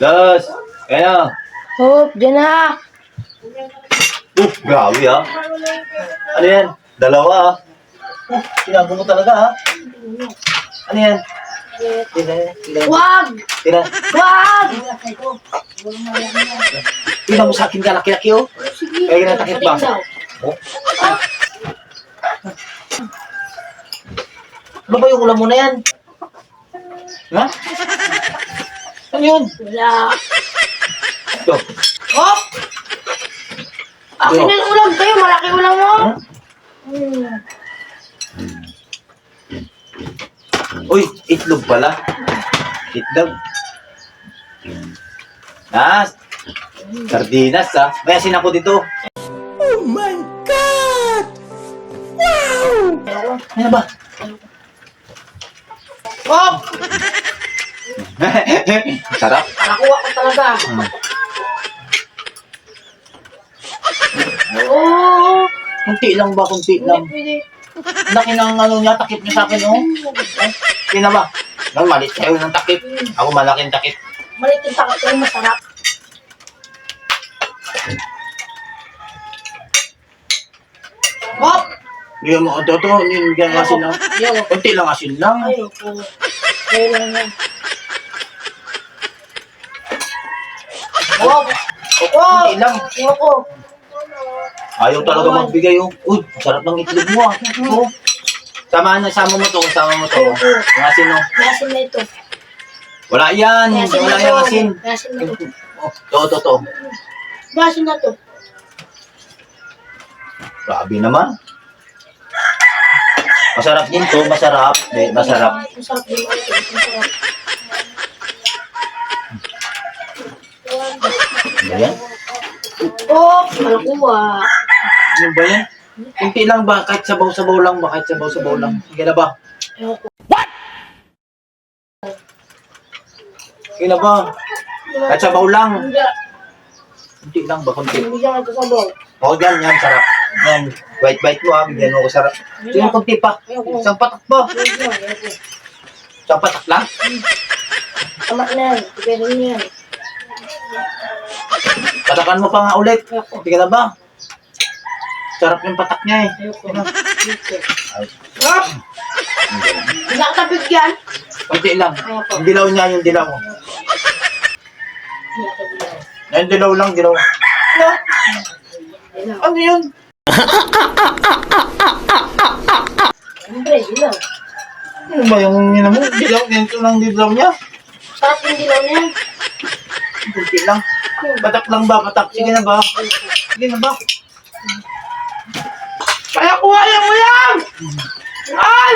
Das, kaya. Hop, dyan na. Grabe ah. Ano yan? Dalawa ah. Tinago mo talaga ah. Ano yan? Wag! Wag! Tingnan mo sa akin ka, laki-laki oh. Kaya na takip ba? Oh. Ano ba yung ulam mo na yan? Ha? Ano yun? Wala. Ito. Hop! Akin yung ulam kayo, malaki ulam mo. Uy, itlog pala. Itlog. Ah, sardinas ah. May asin ako dito. Oh my God! Wow! Ano ba? Hop! Sarap. Nakuha ko talaga. Oo. Kunti lang ba? Kunti Hindi lang. pwede. Laki ng ano niya, takip niya sa akin oh. Kina ba? Nang malit sa'yo ng takip. Ako malaking takip. Maliit yung takot kayo, masarap. Hop! Hindi mo, ito, hindi mo ganyan asin lang. Ayaw. Kunti lang asin lang. Ayoko. Ayaw lang yan. Hop! Kunti lang. Ayoko. Ayaw talaga magbigay oh. Uy, sarap ng itlog mo ah. Oh. Sama mo to, sama mo to. Yung asin oh. Masin na ito. Wala yan, wala yung asin. Masin na ito. Oh, to. Masin na ito. Grabe naman. Masarap din to, masarap. Masarap. Masarap din ito. Masarap. Ano yan? Hop! Malakuha. Ano ba yan? Kunti lang ba? Kahit sabaw-sabaw lang ba? Kahit sabaw-sabaw lang. Sige na ba? Ayoko. Sige na ba? Kahit sabaw lang. Hindi. Kunti lang ba? Kunti. Hindi siya nagkasabaw. Oo, yan, sarap. Yan, bite-bite mo ha. Bigyan mo ko sarap. Sige, kunti pa. Isang patak ba? Ayoko. Isang patak lang? Tama na yan. Pwede niya yan. Patakan mo pa nga ulit. Sige na ba? Sarap yung patak niya eh. Ayoko. Hop! Hindi ka tabigyan. Kunti lang. Ayoko. Yung dilaw niya, yung dilaw. Hindi ka tabigyan. Yung dilaw lang, dilaw. Ano? Ayun. Ano yun? Siyempre, dilaw. Ano ba yung yun mo? Dilaw, ganito lang dilaw niya. Sarap yung dilaw na yan. Kunti lang. Patak lang ba? Patak. Sige na ba? Sige na ba? Kaya kuha yung ulam! Ay!